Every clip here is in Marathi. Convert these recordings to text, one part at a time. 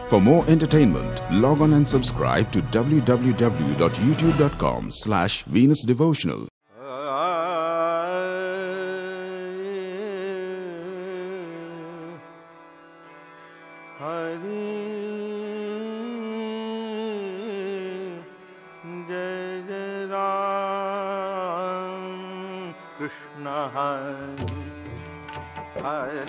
For more entertainment, log on and subscribe to www.youtube.com/venusdevotional. Krishna Hare Hare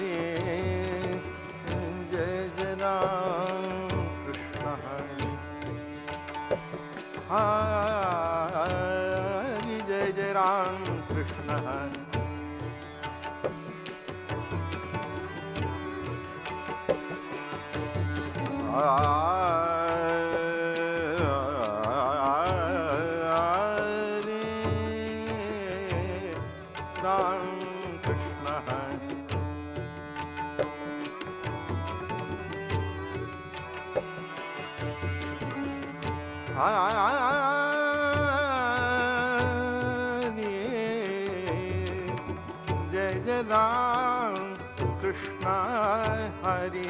Jai Jai Ram Krishna Hare Hare Jai Jai Ram Krishna Hare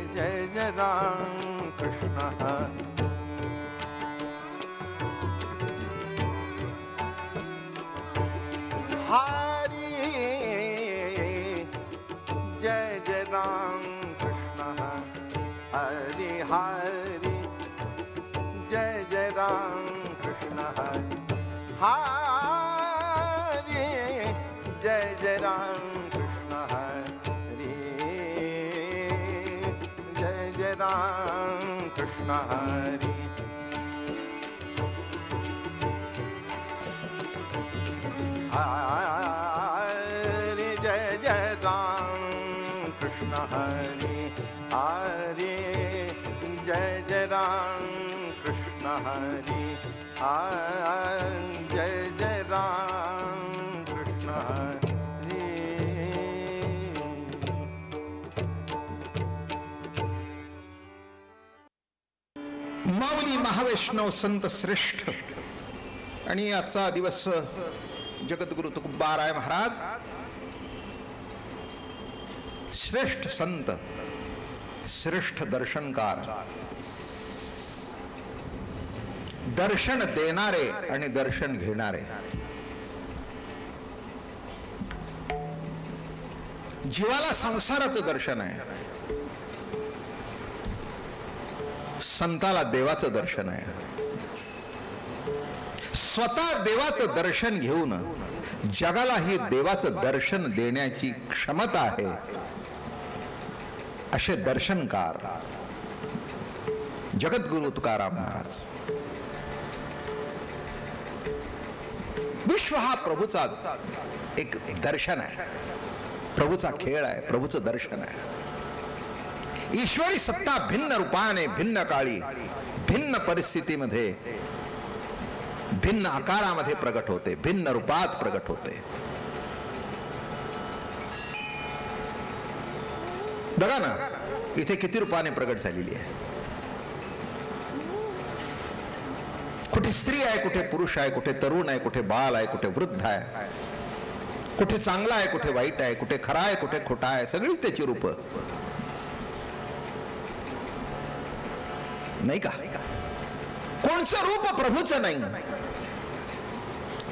Jai Jai Ram Krishna Hare Jai Jai Ram Hare Jai Jai Ram Krishna Hare Hare Jai Jai Ram Krishna Hare Hare Jai Jai Ram Krishna Hare Jai Jai Ram Krishna Hare Hare Jai Jai Ram Krishna Hare Hare Jai Jai Ram Krishna Hare Jai Jai Ram Krishna Hare माऊली महावैष्णव संत श्रेष्ठ आणि आजचा दिवस जगद्गुरु तुकोबाराय महाराज श्रेष्ठ संत श्रेष्ठ दर्शनकार दर्शन देणारे आणि दर्शन घेणारे जीवाला संसाराचं दर्शन आहे संताला देवाचं दर्शन आहे स्वतः देवाचं दर्शन घेऊन जगालाही देवाचं दर्शन देण्याची क्षमता आहे असे दर्शनकार जगद्गुरु तुकाराम महाराज विश्व हा प्रभूचा एक दर्शन आहे प्रभूचा खेळ आहे प्रभूचं दर्शन आहे ईश्वरी सत्ता भिन्न रूपाने भिन्न काळी भिन्न परिस्थितीमध्ये भिन्न आकारामध्ये प्रगट होते भिन्न रूपात प्रगट होते बघा ना इथे किती रूपाने प्रगट झालेली आहे कुठे स्त्री आहे कुठे पुरुष आहे कुठे तरुण आहे कुठे बाल आहे कुठे वृद्ध आहे कुठे चांगला आहे कुठे वाईट आहे कुठे खरा आहे कुठे खोटा आहे सगळीच त्याची रूप नाही का कोणचं रूप प्रभूचं नाही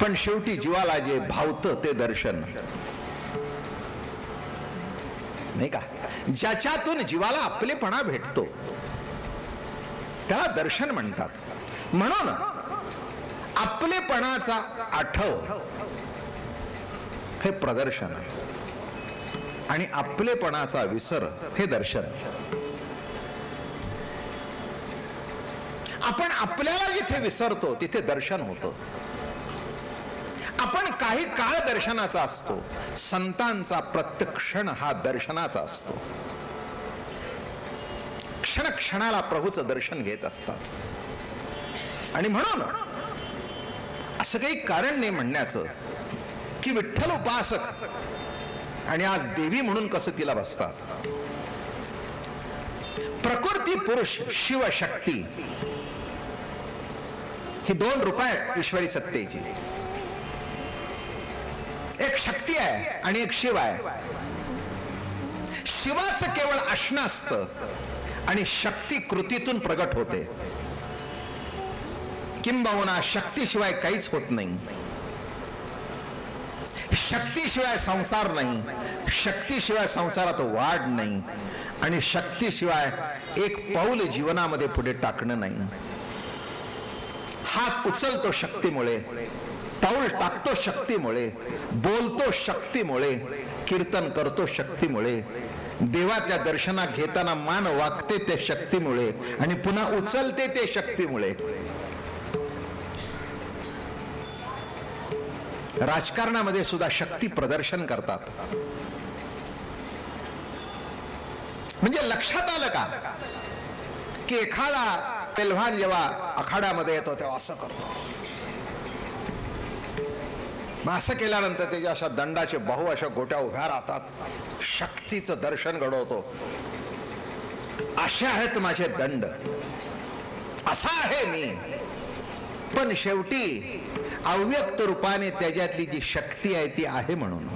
पण शेवटी जीवाला जे भावतं ते दर्शन नाही का ज्याच्यातून जीवाला आपलेपणा भेटतो त्याला दर्शन म्हणतात म्हणून आपलेपणाचा आठव हे प्रदर्शन आणि आपलेपणाचा विसर हे दर्शन आपण आपल्याला जिथे विसरतो तिथे दर्शन होतं आपण काही काळ दर्शनाचा असतो संतांचा प्रत्येक क्षण हा दर्शनाचा असतो क्षण क्षणाला प्रभूचं दर्शन घेत असतात आणि म्हणून असं काही कारण नाही म्हणण्याचं की विठ्ठल उपासक आणि आज देवी म्हणून कसं तिला बसतात प्रकृती पुरुष शिवशक्ती ही दोन रूप आहेत ईश्वरी सत्तेची एक शक्ती आहे आणि एक शिव आहे. शिवाचं केवळ असणं असतं आणि शक्ती कृतीतून प्रगट होते. किंबहुना शक्तीशिवाय काहीच होत नाही. शक्तीशिवाय संसार नाही, शक्तीशिवाय संसारात वाढ नाही आणि शक्तीशिवाय एक पाऊल जीवनामध्ये पुढे टाकणं नाही. हात उचलतो शक्तीमुळे, पाऊल टाकतो शक्तीमुळे, बोलतो शक्तीमुळे, कीर्तन करतो शक्तीमुळे, देवाच्या दर्शनात घेताना मान वाकते ते शक्तीमुळे आणि पुन्हा उचलते ते शक्तीमुळे. राजकारणामध्ये सुद्धा शक्ती प्रदर्शन करतात. म्हणजे लक्षात आलं का की एखादा पेलवान जेव्हा आखाड्यामध्ये येतो तेव्हा असं करतो, मग असं केल्यानंतर त्याच्या अशा दंडाचे बाहू अशा गोट्या उभ्या राहतात, शक्तीचं दर्शन घडवतो. असे आहेत माझे दंड, असा आहे मी. पण शेवटी अव्यक्त रूपाने त्याच्यातली जी शक्ती आहे ती आहे म्हणून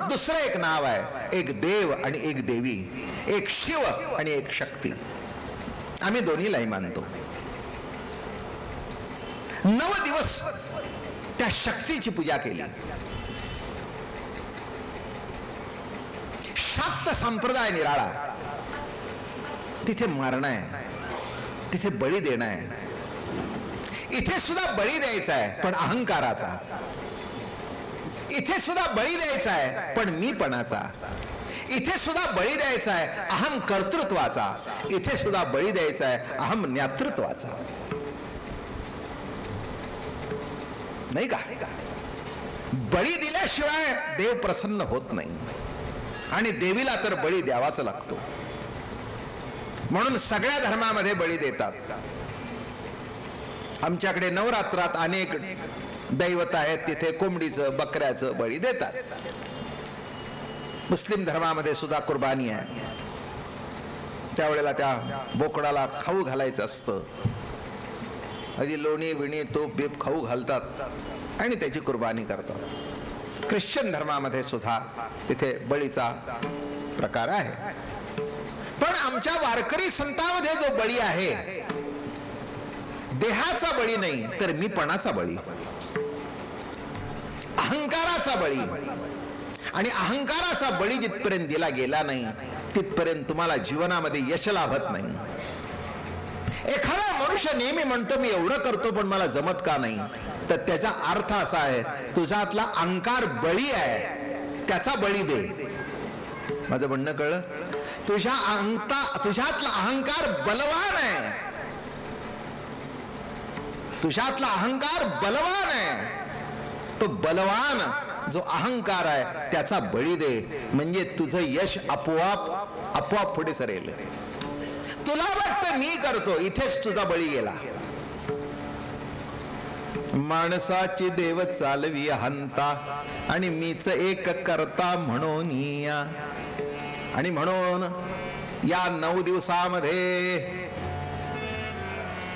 दुसरं एक नाव आहे. एक देव आणि एक देवी, एक शिव आणि एक शक्ती. आम्ही दोन्हीलाही मानतो. 9 दिवस त्या शक्तीची पूजा केली. शाक्त संप्रदाय निराळा. तिथे मारणं आहे, तिथे बळी देणं आहे. इथे सुद्धा बळी द्यायचा आहे पण अहंकाराचा. इथे सुद्धा बळी द्यायचा आहे पण मीपणाचा. इथे सुद्धा बळी द्यायचा आहे अहम कर्तृत्वाचा. इथे सुद्धा बळी द्यायचा आहे अहम ज्ञातृत्वाचा. नाही का? बळी दिल्याशिवाय देव प्रसन्न होत नाही आणि देवीला तर बळी द्यावाच लागतो. म्हणून सगळ्या धर्मामध्ये बळी देतात. आमच्याकडे नवरात्रात अनेक दैवत आहेत, तिथे कोंबडीचं बकऱ्याचं बळी देतात. मुस्लिम धर्मामध्ये सुद्धा कुर्बानी आहे. त्यावेळेला त्या बोकडाला खाऊ घालायचं असतं. आधी लोणी बिणी तूप बीप खाऊ घालतात आणि त्याची कुर्बानी करतात. ख्रिश्चन धर्मामध्ये सुद्धा तिथे बळीचा प्रकार आहे. पण आमच्या वारकरी संतांमध्ये जो बळी आहे, देहाचा बळी नाही तर मीपणाचा बळी, अहंकाराचा बळी. आणि अहंकाराचा बळी जिथपर्यंत दिला गेला नाही तिथपर्यंत तुम्हाला जीवनामध्ये यश लाभत नाही. एखादा मनुष्य नेहमी म्हणतो मी एवढं करतो पण मला जमत का नाही, तर त्याचा अर्थ असा आहे तुझ्यातला अहंकार बळी आहे, त्याचा बळी दे. माझं म्हणणं कळलं? तुझ्यातला अहंकार बलवान आहे, तुझ्यातला अहंकार बलवान आहे. तो बलवान जो अहंकार आहे त्याचा बळी दे, म्हणजे तुझं यश आपोआप पुढे सरेल. तुला वाटतं मी करतो, इथेच तुझा बळी गेला. माणसाची देव चालवी हंता आणि मीच एक करता म्हणून या. आणि म्हणून या 9 दिवसामध्ये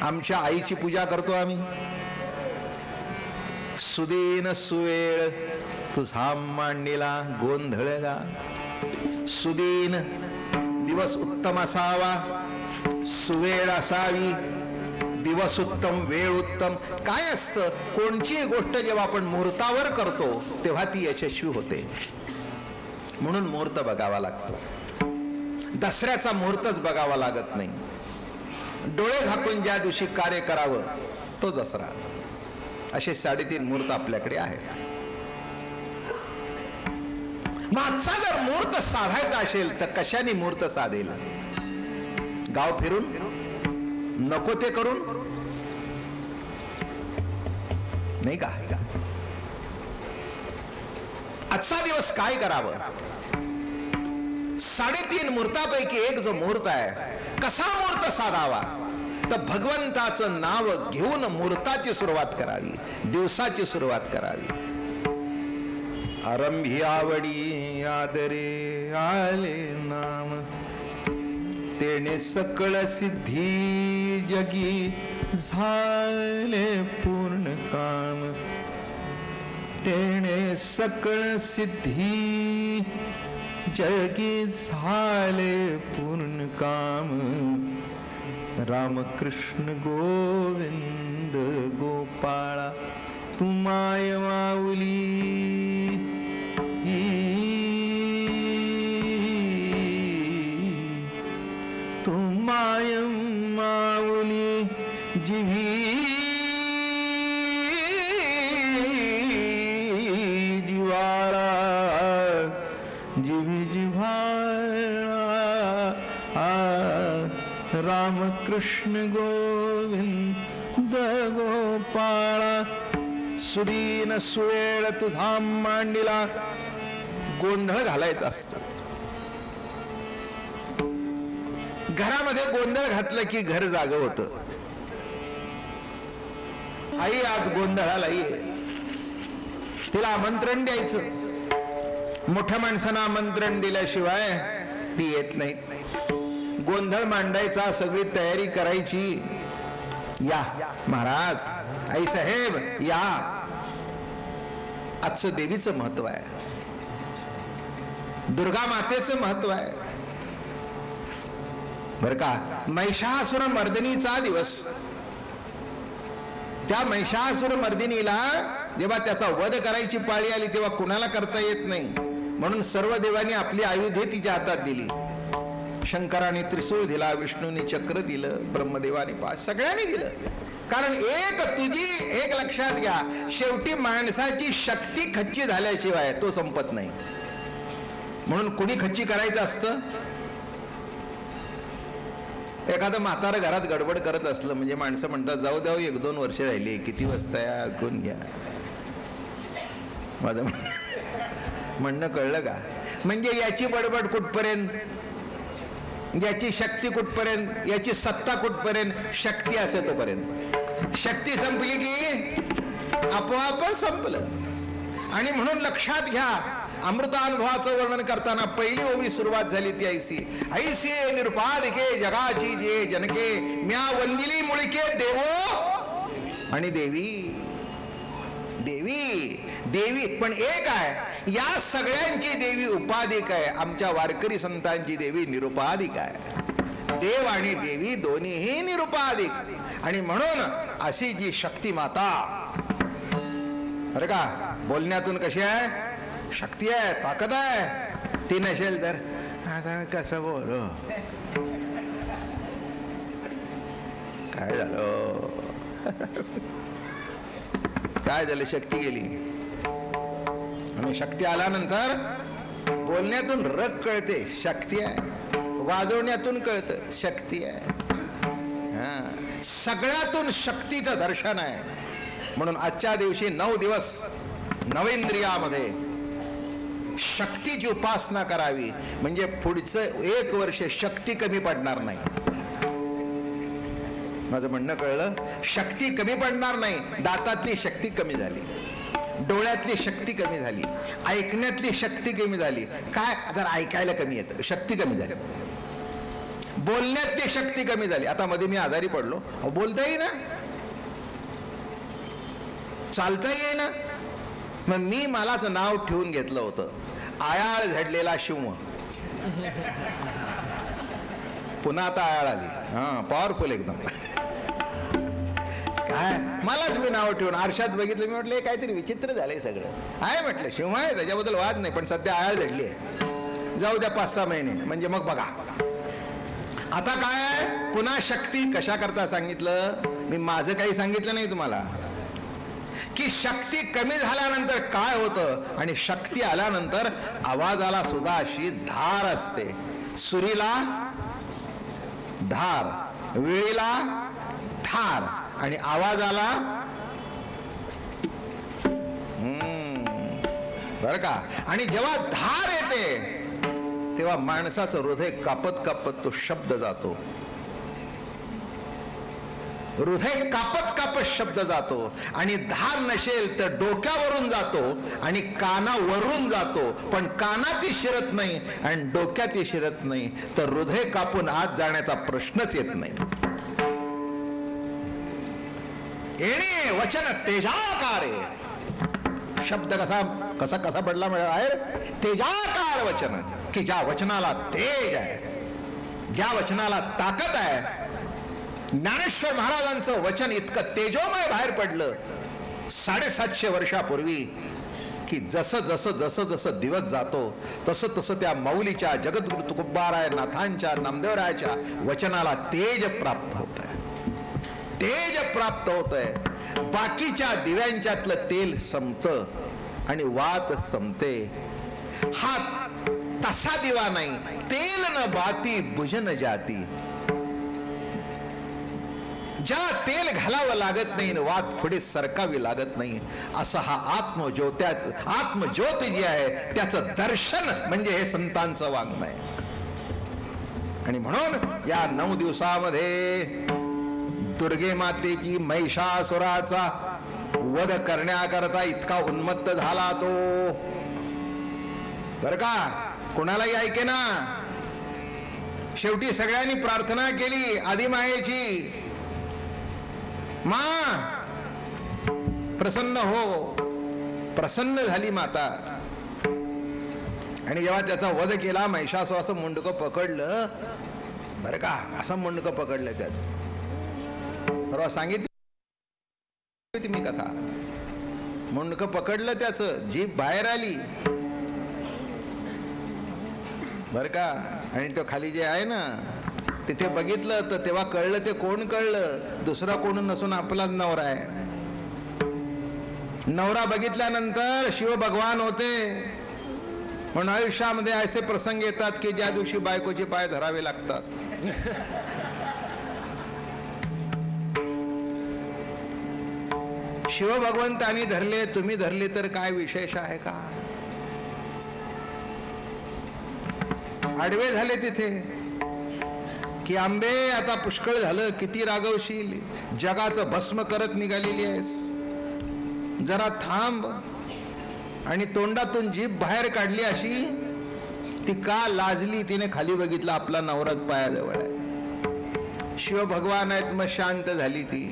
आमच्या आईची पूजा करतो आम्ही. सुदीन सुवेळ तुझा मांडीला गोंधळला. सुदीन दिवस उत्तम असावा, सुवेळ असावी. दिवस उत्तम, वेळ उत्तम. काय असतं, कोणची गोष्ट जेव्हा आपण मुहूर्तावर करतो तेव्हा ती यशस्वी होते. म्हणून मुहूर्त बघावा लागतो. दसऱ्याचा मुहूर्तच बघावा लागत नाही. डोळे झाकून ज्या दिवशी कार्य करावं तो दसरा. असे 3.5 मुहूर्त आपल्याकडे आहेत. मागचा जर मुहूर्त साधायचा असेल तर कशाने मुहूर्त साधेल? गाव फिरून, नको ते करून, नाही का? आजचा दिवस काय करावं? 3.5 मुहूर्तापैकी एक जो मुहूर्त आहे, कसा मुहूर्त साधावा? तर भगवंताचं नाव घेऊन मुहूर्ताची सुरुवात करावी, दिवसाची सुरुवात करावी. आरंभी आवडी आदरे आले नाम, तेने सकळ सिद्धी जगी झाले पूर्ण काम. सकळ सिद्धी जगी झाले पूर्ण काम रामकृष्ण गोविंद गोपाळा तू माय माऊली तू माय माऊली जिव्ही जिवाळा जिव्ही जिव्हाळा रामकृष्ण गोविंद गोपाळा सुदीन सुवेळ तुझा मांडीला गोंधळ घालायचा असतो. घरामध्ये गोंधळ घातलं की घर जागं होतं. आई आज गोंधळाला ये, तिला आमंत्रण द्यायचं. मोठ्या माणसांना आमंत्रण दिल्याशिवाय ती येत नाही. गोंधळ मांडायचा, सगळी तयारी करायची. या महाराज, आई साहेब या. आजचं देवीचं महत्व आहे, दुर्गा मातेचं महत्व आहे बर का. महिषासुर मर्दिनीचा दिवस. त्या महिषासुर मर्दिनीला जेव्हा त्याचा वध करायची पाळी आली तेव्हा कुणाला करता येत नाही, म्हणून सर्व देवांनी आपली आयुधे तिच्या हातात दिली. शंकराने त्रिशूळ दिला, विष्णूने चक्र दिलं, ब्रह्मदेवाने पाश, सगळ्यांनी दिलं. कारण एक लक्षात घ्या, शेवटी माणसाची शक्ती खच्ची झाल्याशिवाय तो संपत नाही. म्हणून कुणी खच्ची करायचं असतं. एखादं म्हातारं घरात गडबड करत असलं म्हणजे माणसं म्हणतात जाऊ द्याव, 1-2 वर्ष राहिली, किती वाजता या कोण घ्या. माझं म्हणणं कळलं का? म्हणजे याची बडबड कुठपर्यंत, याची शक्ती कुठपर्यंत, याची सत्ता कुठपर्यंत, शक्ती असे तोपर्यंत. शक्ती संपली की आपोआपच संपलं. आणि म्हणून लक्षात घ्या, अमृतानुभवाचं वर्णन करताना पहिली ओवी सुरुवात झाली ती ऐसी. ऐसी निरुपाधिके जगाची जे जनके म्या वंदिली मुळके देवो आणि देवी. देवी देवी पण एक आहे, या सगळ्यांची देवी उपाधिक आहे. आमच्या वारकरी संतांची देवी निरुपाधिक आहे. देव आणि देवी दोन्हीही निरुपाधिक. आणि म्हणून अशी जी शक्ती माता बरं का, बोलण्यातून कशी आहे, शक्ती आहे, ताकद आहे. ती नसेल तर आता कसं बोलू, काय झालं काय झालं, शक्ती गेली. आणि शक्ती आल्यानंतर बोलण्यातून रग कळते, शक्ती आहे. वाजवण्यातून कळतं, शक्ती आहे. सगळ्यातून शक्तीचं दर्शन आहे. म्हणून आजच्या दिवशी 9 दिवस नवेंद्रियामध्ये शक्तीची उपासना करावी, म्हणजे पुढचं 1 वर्ष शक्ती कमी पडणार नाही. माझं म्हणणं कळलं? शक्ती कमी पडणार नाही. दातातली शक्ती कमी झाली, डोळ्यातली शक्ती कमी झाली, ऐकण्यातली शक्ती कमी झाली. काय तर ऐकायला कमी येतं, शक्ती कमी झाली. बोलण्यातली शक्ती कमी झाली. आता मध्ये मी आजारी पडलो, बोलता येईना, चालता येईना. मग मी मलाच नाव ठेवून घेतलं होतं, आयाळ झडलेला शिव. पुन्हा आता आयाळ आली, पॉवरफुल एकदम. काय मलाच मी नाव ठेवून आरशात बघितलं, मी म्हटलं काहीतरी विचित्र झालंय सगळं. आहे म्हटलं, शिव आहे, त्याच्याबद्दल वाद नाही, पण सध्या आयाळ झडली आहे. जाऊ द्या 5-6 महिने, म्हणजे मग बघा. आता काय, पुन्हा शक्ती कशा करता सांगितलं मी, माझं काही सांगितलं नाही तुम्हाला, की शक्ती कमी झाल्यानंतर काय होतं. आणि शक्ती आल्यानंतर आवाजाला सुद्धा अशी धार असते. सुरीला धार, विळीला धार, आणि आवाजाला बर का. आणि जेव्हा धार येते तेव्हा माणसाचं हृदय कापत कापत तो शब्द जातो. हृदय कापत कापत शब्द जातो. आणि धार नसेल तर डोक्यावरून जातो आणि कानावरून जातो, पण कानातही शिरत नाही आणि डोक्यातही शिरत नाही, तर हृदय कापून आत जाण्याचा प्रश्नच येत नाही. येणे वचन तेजाकारे, शब्द कसा कसा कसा पडला बाहेर, तेजाकार वचन, की ज्या वचनाला तेज आहे, ज्या वचनाला ताकद आहे. ज्ञानेश्वर महाराजांचं वचन इतकं तेजोमय बाहेर पडलं 750 वर्षापूर्वी, की जसं जसं जसं जसं दिवस जातो तसं तसं त्या माऊलीच्या, जगद्गुरु तुकोबाराय नाथांच्या, नामदेवरायाच्या वचनाला तेज प्राप्त होत आहे, तेज प्राप्त होत आहे. बाकीच्या दिव्यांच्यातलं तेल संपतं आणि वात संपते. हा तसा दिवा नाही. तेल न बाती बुझन जाती. ज्या तेल घालावं लागत नाही, वात पुढे सरकावी लागत नाही, असा हा आत्मज्योत जी आहे त्याचं दर्शन म्हणजे हे संतांचं वाङ्मय. आणि म्हणून या 9 दिवसामध्ये दुर्गे मातेची महिषासुराचा वध करण्याकरता इतका उन्मत्त झाला तो, बर का, कोणालाही ऐके ना. शेवटी सगळ्यांनी प्रार्थना केली आदिमायेची, मा प्रसन्न हो. प्रसन्न झाली माता. आणि जेव्हा त्याचा वध केला, महिषासुराचं मुंडकं पकडलं, बरं का, असं मुंडकं पकडलं त्याचं. परवा सांगितली मी कथा. मुंडकं पकडलं त्याचं, जीभ बाहेर आली, बर का. आणि तो खाली जे आहे ना तिथे बघितलं तर तेव्हा कळलं ते कोण, कळलं दुसरा कोण नसून आपलाच नवरा आहे. नवरा बघितल्यानंतर शिव भगवान होते. म्हणून आयुष्यामध्ये असे प्रसंग येतात की ज्या दिवशी बायकोचे पाय धरावे लागतात. शिव भगवंतांनी धरले, तुम्ही धरले तर काय विशेष आहे का? आडवे झाले तिथे की आंबे आता पुष्कळ झालं, किती रागवशील, जगाचं भस्म करत निघालेली आहेस, जरा थांब. आणि तोंडातून जीभ बाहेर काढली अशी. ती का लाजली, तिने खाली बघितलं, आपला नवराच पायाजवळ आहे. शिव भगवान आहेत, मग शांत झाली ती.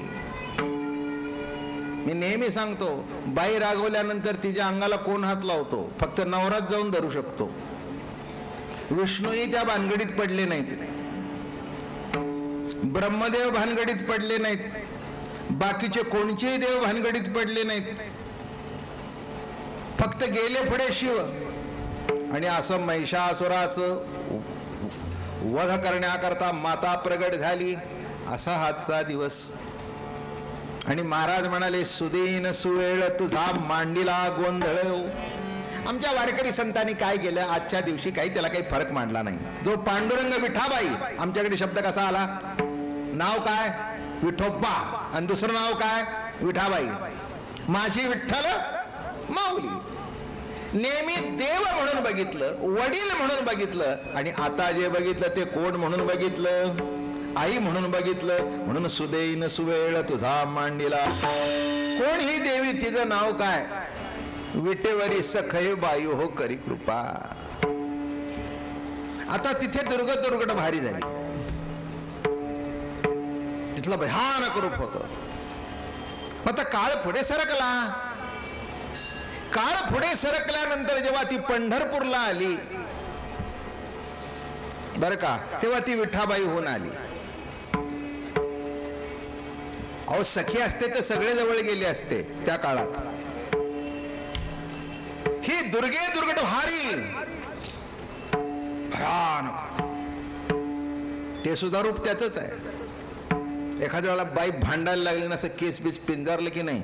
मी नेहमी सांगतो, बाई रागवल्यानंतर तिच्या अंगाला कोण हात लावतो? फक्त नवराच जाऊन धरू शकतो. विष्णूही त्या भानगडीत पडले नाहीत, ब्रह्मदेव भानगडीत पडले नाहीत, बाकीचे कोणतेही देव भानगडीत पडले नाहीत. फक्त गेले पुढे शिव. आणि असं महिषासुराचं वध करण्याकरता माता प्रगट झाली. असा हातचा दिवस. आणि महाराज म्हणाले, सुदीन सुवेळ तुझा मांडीला गोंधळ. आमच्या वारकरी संतांनी काय केलं, आजच्या दिवशी काही त्याला काही फरक मांडला नाही. जो पांडुरंग विठाबाई, आमच्याकडे शब्द कसा आला, नाव काय विठोबा, आणि दुसरं नाव काय विठाबाई. माझी विठ्ठल माऊली. नेहमी देव म्हणून बघितलं, वडील म्हणून बघितलं, आणि आता जे बघितलं ते कोण म्हणून बघितलं, आई म्हणून बघितलं. म्हणून सुदैन सुवेळ तुझा मांडीला. कोण ही देवी, तिचं नाव काय, विटेवरी सखय बायू हो करी कृपा. आता तिथे दुर्गट भारी झाली. तिथलं भयानक रूप होत. आता काळ पुढे सरकला. काळ पुढे सरकल्यानंतर जेव्हा ती पंढरपूरला आली, बर का, तेव्हा ती विठाबाई होऊन आली. अहो, सखी असते तर सगळे जवळ गेले असते त्या काळात. ही दुर्गट भारी, भयानक. ते सुद्धा रूप त्याच आहे. एखाद्या वेळेला बाई भांडायला लागली ना, असं केस बीस पिंजारलं की नाही,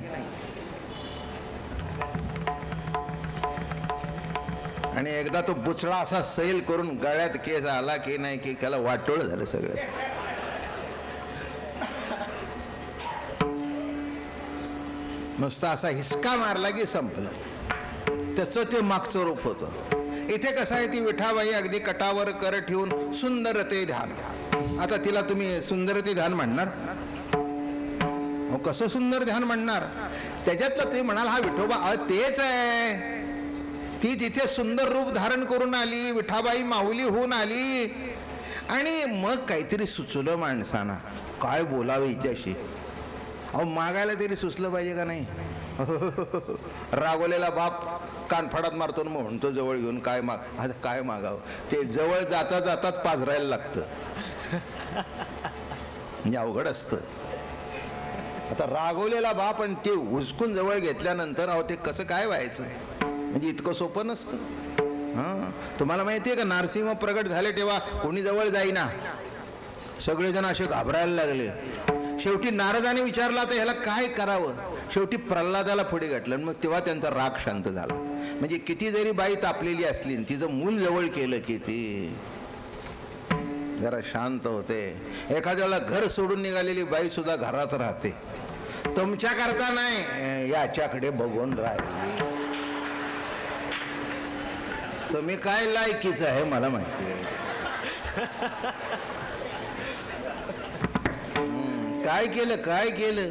आणि एकदा तो बुचडा असा सैल करून गळ्यात केस आला की नाही, की त्याला वाटोळ झालं सगळं. नुसता असा हिसका मारला की संपलं. त्याचं ते मागचं रूप होतं. इथे कसं आहे, ती विठाबाई अगदी कटावर कर ठेवून सुंदरते ध्यान. आता तिला तुम्ही सुंदरते ध्यान म्हणणार? कसं सुंदर ध्यान म्हणणार? त्याच्यातलं तुम्ही म्हणाल हा विठोबा, तेच आहे. ती तिथे सुंदर रूप धारण करून आली, विठाबाई माऊली होऊन आली. आणि मग काहीतरी सुचलं माणसाना, काय बोलावं हिच्याशी. अहो, मागायला तरी सुचलं पाहिजे का नाही? रागवलेला बाप कानफाडात मारतो मग म्हणतो जवळ घेऊन काय आता काय मागावं, ते जवळ जाता जाताच पाझरायला लागतं. म्हणजे अवघड असतं. आता रागवलेला बाप आणि ते हुसकून जवळ घेतल्यानंतर अहो ते कसं काय व्हायचं, म्हणजे इतकं सोपं नसतं. तुम्हाला माहिती आहे का, नारसिंह प्रगट झाले तेव्हा कोणी जवळ जाईना, सगळेजण असे घाबरायला लागले. शेवटी नारदाने विचारला तर ह्याला काय करावं, शेवटी प्रल्हादाला पुढे गाठलं. मग तेव्हा त्यांचा राग शांत झाला. म्हणजे किती जरी बाई तापलेली असली तिचं मूल जवळ केलं की ती जरा शांत होते. एखाद्याला घर सोडून निघालेली बाई सुद्धा घरात राहते. तुमच्या करता नाही, याच्याकडे बघून राहिली. तुम्ही काय लायकीच आहे मला माहिती आहे. काय केलं काय केलं,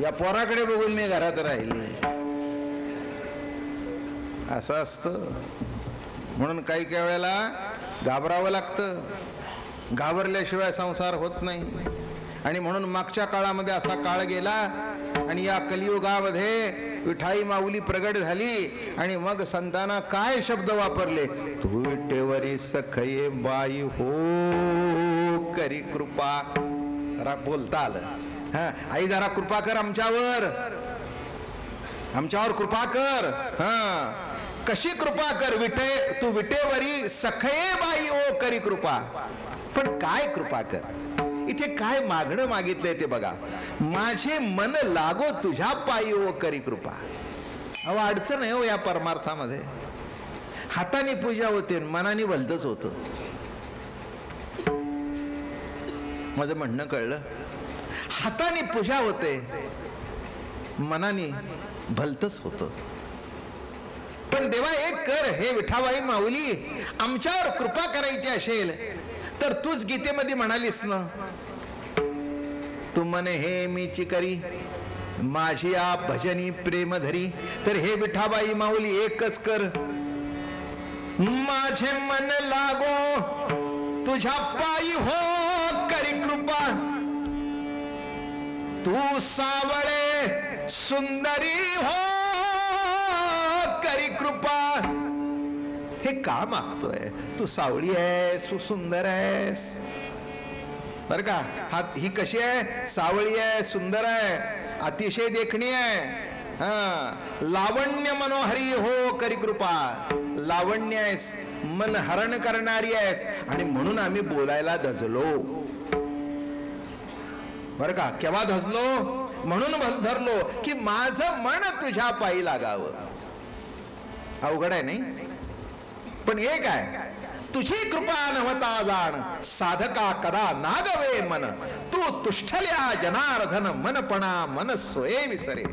या पोराकडे बघून मी घरात राहिले. असं असतं. म्हणून काही काही वेळेला घाबरावं लागतं. घाबरल्याशिवाय संसार होत नाही. आणि म्हणून मागच्या काळामध्ये असा काळ गेला आणि या कलियुगामध्ये विठाई माऊली प्रगट झाली आणि मग संतांना काय शब्द वापरले, तू विटेवरी सखये बाई हो करी कृपा. जरा बोलता आलं. आई जरा कृपा कर आमच्यावर, आमच्यावर कृपा कर. कशी कृपा कर, तू विटेवरी सखये बाई ओ करी कृपा. पण काय कृपा कर, इथे काय मागणं मागितलंय ते बघा. माझे मन लागो तुझ्या पायी ओ करी कृपा. अहो अडचण आहे हो या परमार्थामध्ये. हाताने पूजा होते, मनाने भलतच होतं. माझं म्हणणं कळलं? हाताने पूजा होते, मनाने भलतच होतं. पण देवा एक कर, हे विठाबाई माऊली आमच्यावर कृपा करायची असेल तर तूच गीतेमध्ये म्हणालीस ना, तू म्हणे हे मीची करी माझी आ भजनी प्रेम धरी. तर हे विठाबाई माऊली एकच कर, माझे मन लागो तुझ्या पायी हो करी कृपा. तू सावळे सुंदरी हो करी कृपा. हे का मागतोय? तू सावळी आहेस, तू सुंदर आहेस बर का. ही कशी आहे? सावळी आहे, सुंदर आहे, अतिशय देखणी आहे. लावण्य मनोहरी हो करी कृपा. लावण्य आहेस, मन हरण करणारी आहेस, आणि म्हणून आम्ही बोलायला धजलो बर का. केव्हा धजलो? म्हणून धरलो की माझं मन तुझ्या पायी लागावं. अवघड आहे नाही? पण एक आहे, तुझी कृपा नव्हता जाण साधका कदा नागवे मन. तू तुष्ठल्या जनार्दन मनपणा मन सोये विसरे.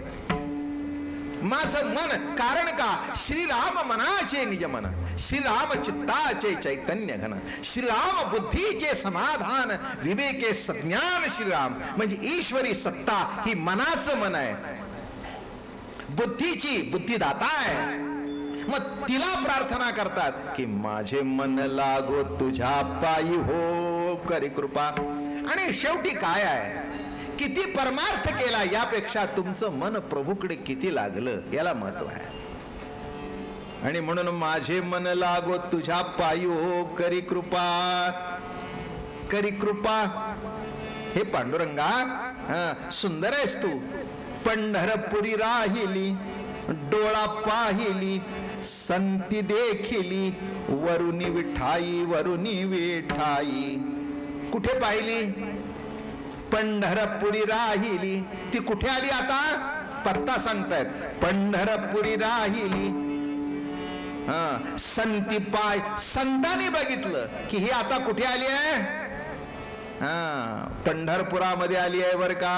माझं मन कारण का? श्रीराम मनाचे निज मन, श्रीराम चित्ताचे चैतन्य घन, श्रीराम बुद्धीचे समाधान, विवेके सज्ञान. श्रीराम म्हणजे ईश्वरी सत्ता ही मनाचं मन आहे, बुद्धीची बुद्धिदाता आहे. मग तिला प्रार्थना करतात की माझे मन लागो तुझ्या पायी हो करी कृपा. आणि शेवटी काय आहे, किती परमार्थ केला यापेक्षा तुमचं मन प्रभूकडे किती लागलं याला महत्व आहे. आणि म्हणून माझे मन लागो तुझ्या पायी हो करी कृपा. करी कृपा. हे पांडुरंगा सुंदर आहेस तू. पंढरपुरी राहिली डोळा पाहिली संती देखिली वरुणी विठाई वरुणी विठाई. कुठे पाहिली? पंढरपुरी राहिली. ती कुठे आली आता? पत्ता सांगतायत. पंढरपुरी राहिली. संती पाय, संतांनी बघितलं की ही आता कुठे आली आहे? पंढरपुरामध्ये आली आहे बर का.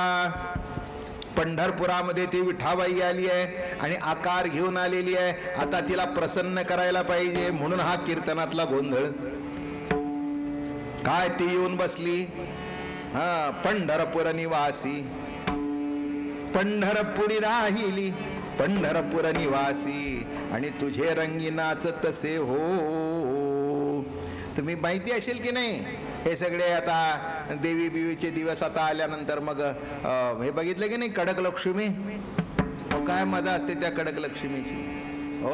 पंढरपुरामध्ये ती विठाबाई आली आहे आणि आकार घेऊन आलेली आहे. आता तिला प्रसन्न करायला पाहिजे म्हणून हा कीर्तनातला गोंधळ. काय ती येऊन बसली, पंढरपुर निवासी. पंढरपुरी राहिली पंढरपुर निवासी आणि तुझे रंगी नाचत तसे हो. तुम्ही माहिती असेल की नाही हे सगळे आता देवी बिवीचे दिवस आता आल्यानंतर मग हे बघितलं की नाही कडक लक्ष्मी. काय मजा असते त्या कडक लक्ष्मीची. हो,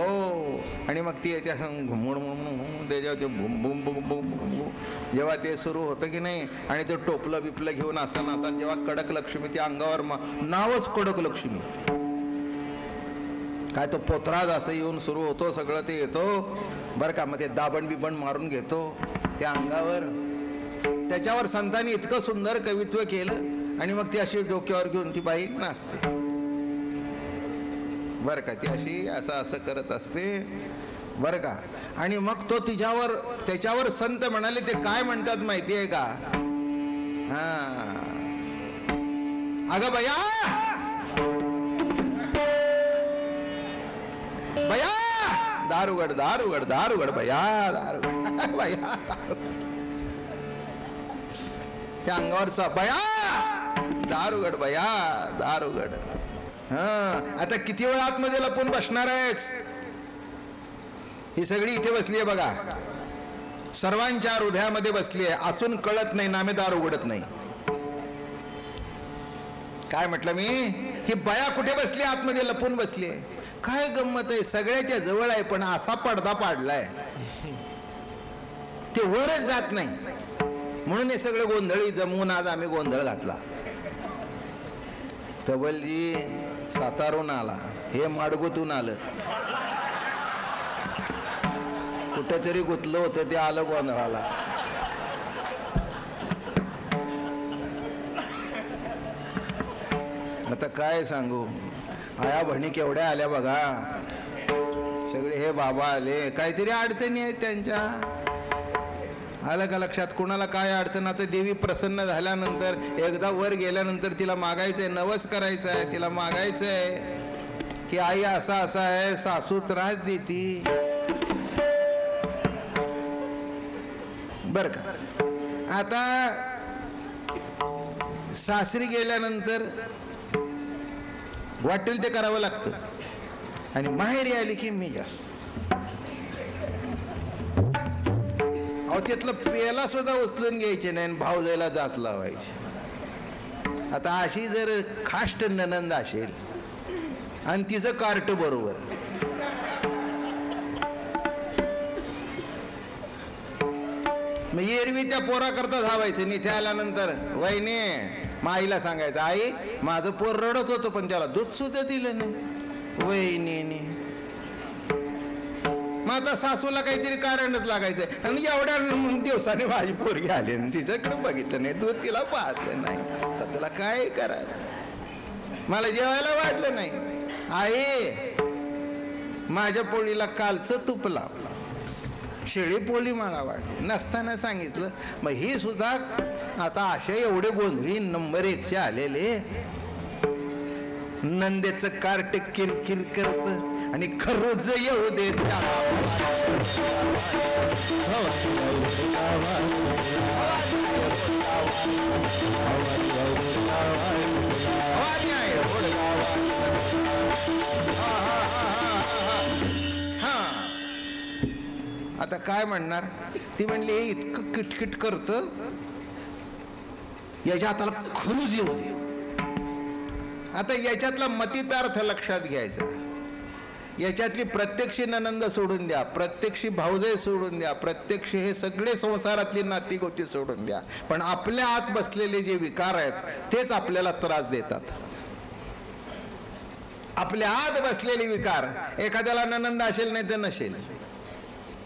आणि मग ती याच्या म्हणून त्याच्यावर ते बुम बुम बुम बुम बुम जेव्हा ते सुरू होतं की नाही, आणि ते टोपलं बिपलं घेऊन असं ना, जेव्हा कडक लक्ष्मी ती अंगावर नावच कडक लक्ष्मी, काय तो पोतराज असं येऊन सुरू होतो, सगळं ते येतो बरं का. मग ते दाबण बिबण मारून घेतो त्या अंगावर. त्याच्यावर संतांनी इतकं सुंदर कवित्व केलं, आणि मग ती अशी डोक्यावर घेऊन ती बाई नाचते बरं का. ती अशी असं असं करत असते बरं का. आणि मग तो त्याच्यावर संत म्हणाले, ते काय म्हणतात माहिती आहे का? हा, अगं बया बया, दार उघड दार उघड दार उघड बया, दार उघड बया. त्या अंगावरचा बया, दार उघड बया, दार उघड. आता किती वेळ आतमध्ये लपून बसणार आहेस? ही सगळी इथे बसली आहे बघा, सर्वांच्या हृदयामध्ये बसली आहे, असून कळत नाही, नामे दार उघडत नाही. काय म्हटलं मी? ही बया कुठे बसली? आतमध्ये लपून बसली आहे. काय गंमत आहे, सगळ्याच्या जवळ आहे, पण असा पडदा पाडलाय ते वरच जात नाही. म्हणून हे सगळे गोंधळी जमवून आज आम्ही गोंधळ घातला. तबलजी सातारून आला, हे माडगुतून आलं, कुठेतरी गुतलं होतं ते आलं गोंधळाला. आता काय सांगू, आया बहिणी केवढ्या आल्या बघा, सगळे हे बाबा आले, काहीतरी अडचणी आहेत त्यांच्या. आलं का लक्षात? कुणाला काय अडचण? आता देवी प्रसन्न झाल्यानंतर, एकदा वर गेल्यानंतर तिला मागायचंय, नवस करायचंय, तिला मागायचंय की आई असा असा आहे, सासू त्रास देती बर का. आता सासरी गेल्यानंतर वाटेल ते करावं लागतं, आणि माहेरी आली की मी जास्त. अहो, त्यातलं पेला सुद्धा उचलून घ्यायचे नाही, भाव जायला जाच लावायचे. आता अशी जर खाष्ट ननंद असेल आणि तिचं कार्ट बरोबर, मग एरवी त्या पोरा करता धावायचं. निथे आल्यानंतर वहिनी माईला सांगायचं, आई माझं पोर रडत होतं पण त्याला दूध सुद्धा दिलं नाही वहिनीने. मग आता सासूला काहीतरी कारणच लागायचंय, आणि एवढ्या दिवसाने माझी पोरगी आली आणि तिच्याकडे बघितलं नाही, दूध तिला पाहतलं नाही, तर तुला काय करायचं? मला जेवायला वाटलं नाही. आई माझ्या पोळीला कालचं तूप लाव, शेळी पोळी मला वाटली नसताना सांगितलं. मग ही सुद्धा आता अशा एवढे गोंधळी नंबर 1चे आलेले. नंदेचं कार्ट किरकिर करत आणि खरोज येऊ दे आता काय म्हणणार? ती म्हणली हे इतकं किटकिट करत, याच्या हाताला खरूज येऊ दे. आता याच्यातला मतितार्थ लक्षात घ्यायचा. याच्यातली प्रत्यक्षी ननंद सोडून द्या, प्रत्यक्षी भाऊजाई सोडून द्या, प्रत्यक्ष हे सगळे संसारातली नाती गोती सोडून द्या, पण आपल्या आत बसलेले जे विकार आहेत तेच आपल्याला त्रास देतात. आपल्या आत बसलेले विकार, एखाद्याला ननंद असेल नाही तर नसेल,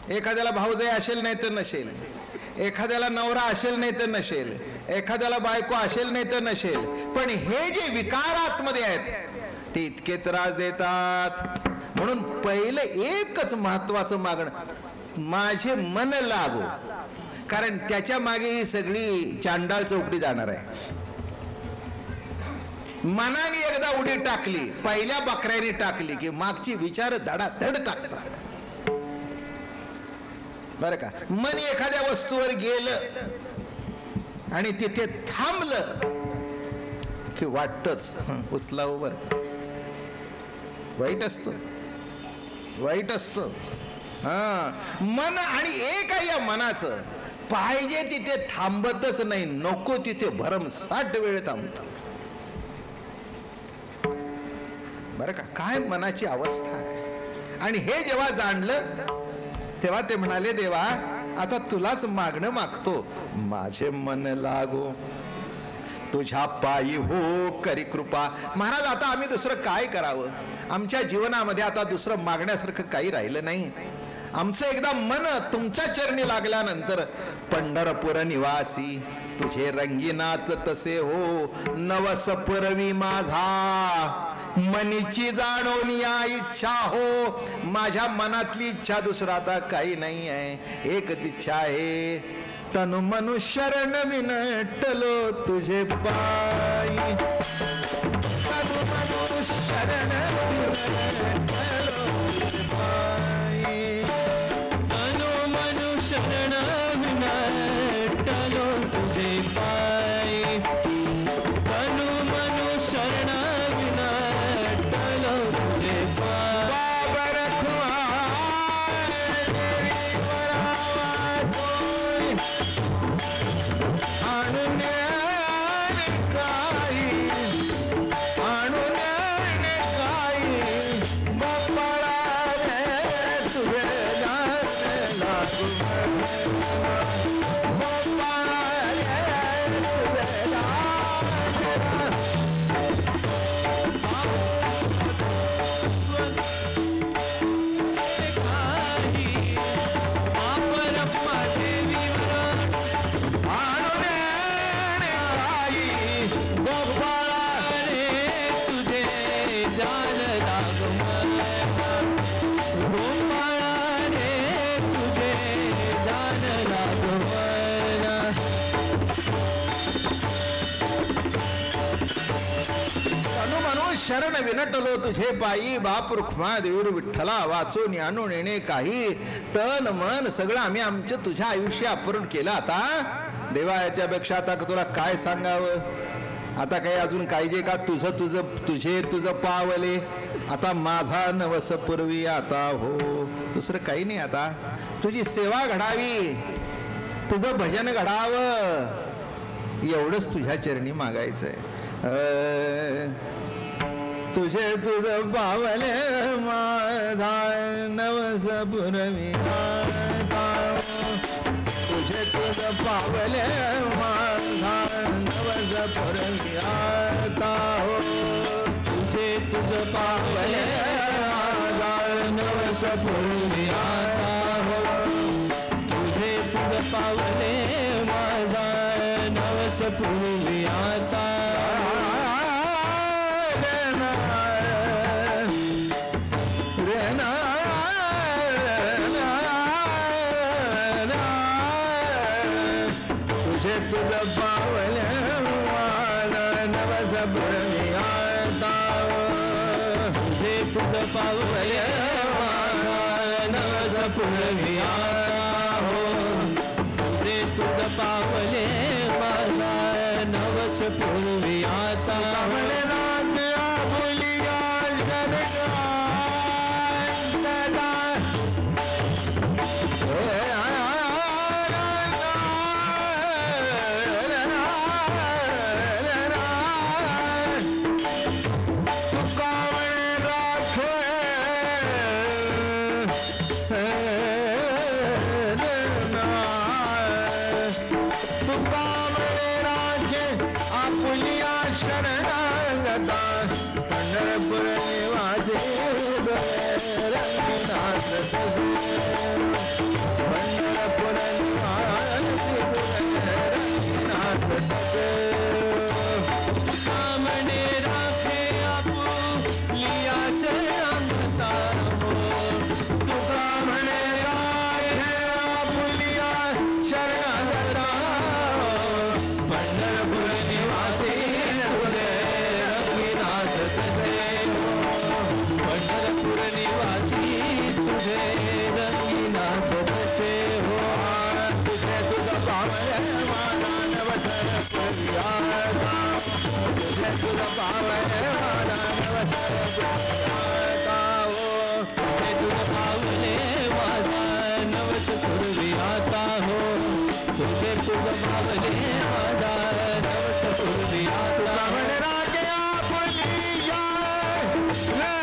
एखाद्याला भाऊजाई असेल नाही तर नसेल, एखाद्याला नवरा असेल नाही तर नसेल, एखाद्याला बायको असेल नाही तर नसेल, पण हे जे विकार आतमध्ये आहेत ते इतके त्रास देतात. म्हणून पहिलं एकच महत्वाचं मागणं, माझे मन लागो, कारण त्याच्या मागे ही सगळी चांडाळ चौकडी जाणार आहे. मनाने एकदा उडी टाकली, पहिल्या बकऱ्याने टाकली की मागची विचार धडाधड टाकतात बरं का. मन एखाद्या वस्तूवर गेलं आणि तिथे थांबलं की वाटतच उचलावं बरं का. वाईट असतं, वाईट असतं. मन आणि एक आहे या मनाचं, पाहिजे तिथे थांबतच नाही, नको तिथे भरमसाठ वेळ थांबत. बरं का, काय मनाची अवस्था आहे. आणि हे जेव्हा जाणलं तेव्हा ते म्हणाले, देवा आता तुलाच मागणं मागतो, माझे मन लागो तुझ्या पायी हो करी कृपा. महाराज आता आम्ही दुसरं काय करावं, आमच्या जीवनामध्ये आता दुसरं मागण्यासारखं काही राहिलं नाही. आमचं एकदा मन तुमच्या चरणी लागल्यानंतर पंढरपूर निवासी तुझे रंगीनाच तसे हो, नवस पुरवी माझा मनीची जाणवून या इच्छा हो. माझ्या मनातली इच्छा दुसरा आता काही नाही आहे, एकच इच्छा आहे, तनु मनु शरण विनटलो तुझे पायी, तनु मनु शरण विनटलो तुझे पायी, तनु मनु शरण विनटलो तुझे पायी, तनु मनु शरण विनटलो तुझे पायी. शरण विनटलो तुझे पायी, बाप रुक्मा देऊर विठ्ठला वाचून आणून येणे काही, तन मन सगळं आम्ही आमचं तुझ्या आयुष्य अपहरण केलं. आता देवा याच्यापेक्षा आता तुला काय सांगावं, आता काही अजून पाहिजे का, तुझं तुझं तुझे तुझं पावले, आता माझा नवस पूर्वी आता हो, दुसरं काही नाही. आता तुझी सेवा घडावी, तुझं भजन घडावं, एवढंच तुझ्या चरणी मागायचंय. तुझे तुझं पावले माझा नवस पूर्वी आता, तुझे तुझं पावले माझा नवस पूर्वी आता हो, तुझे तुझं पावले माझा नवस पूर्वी आता हो, तुझे तुझं पावले माझा नवस पूर्वी आता. तुझं पावले माझा नवस पूर्वी आता, तुझे तुझं पावले माझा नवस पूर्वी आता हो, तुझे तुझं पावले माझा नवस पूर्वी आता. Yeah.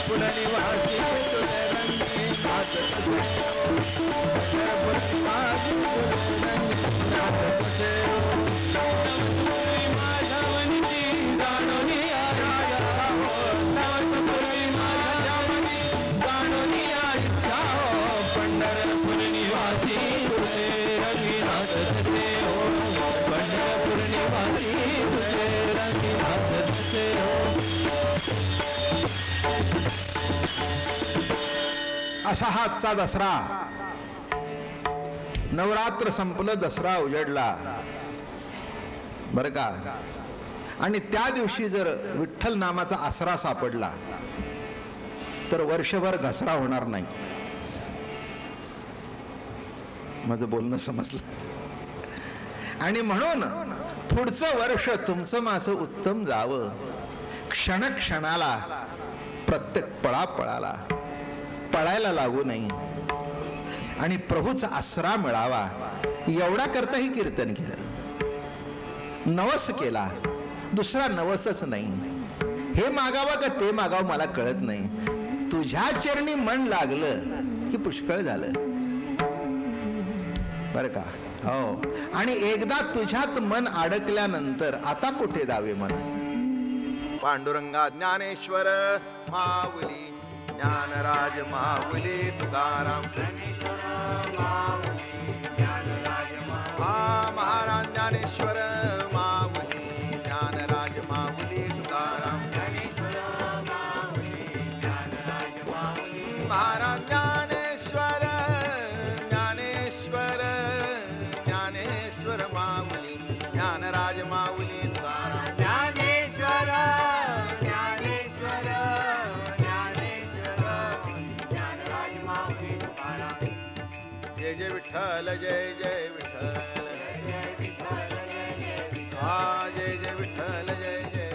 पंढरपूर निवासी तुझे रंगी नाच तुझे पंढरपूर निवासी तुझे रंगी नाच तुझे माझ्या वनीची जाणून या राजा हो नवसपुरी माझ्या वनी जाणून या इच्छा हो पंढरपूर निवासी तुझे रंगी नाच तुझे हो पंढरपूर निवासी तुझे रंगी नाच तुझे हो. असा हा आजचा दसरा. नवरात्र संपलं, दसरा उजडला बरं का. आणि त्या दिवशी जर विठ्ठल नामाचा आसरा सापडला तर वर्षभर घसरा होणार नाही. माझं बोलणं समजलं. आणि म्हणून पुढचं वर्ष तुमचं माझं उत्तम जावं. क्षणाला प्रत्येक पळापळाला पळायला लागू नाही आणि प्रभूचा आसरा मिळावा एवढा करता ही कीर्तन केलं. नवस केला, दुसरा नवसच नाही. हे मागावं का ते मागावं मला कळत नाही. तुझ्या चरणी मन लागलं की पुष्कळ झालं बर का. हो. आणि एकदा तुझ्यात मन अडकल्यानंतर आता कुठे जावे मन. पांडुरंगा ज्ञानेश्वर माऊली ज्ञानराज माऊली तुकाराम ज्ञानेश्वर माऊली ज्ञानराज माऊली महाराज ज्ञानेश्वर माऊली ज्ञानराज माऊली तुकाराम ज्ञानेश्वर माऊली ज्ञानराज माऊली महाराज ज्ञानेश्वर ज्ञानेश्वर ज्ञानेश्वर माऊली ज्ञानराज माऊली तुकाराम ज्ञानेश्वर जय जय विठ्ठल जय जय विठ्ठल हा जय जय विठ्ठल जय जय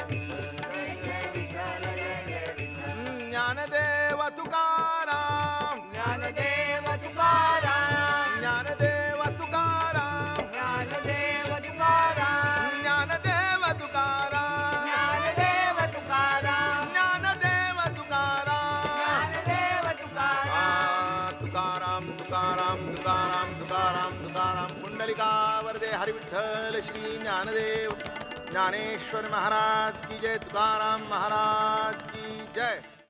ज्ञानदेव तुकाराम ज्ञानदेव तुकाराम ज्ञानदेव तुकाराम ज्ञानदेव तुकाराम ज्ञानदेव तुकाराम ज्ञानदेव तुकाराम ज्ञानदेव तुकाराम ज्ञानदेव तुकाराम तुकाराम तुकाराम तुकाराम तुकाराम तुकाराम कुंडलिका वरदे हरि विठ्ठल श्री ज्ञानदेव ज्ञानेश्वर महाराज की जय. तुकाराम महाराज की जय.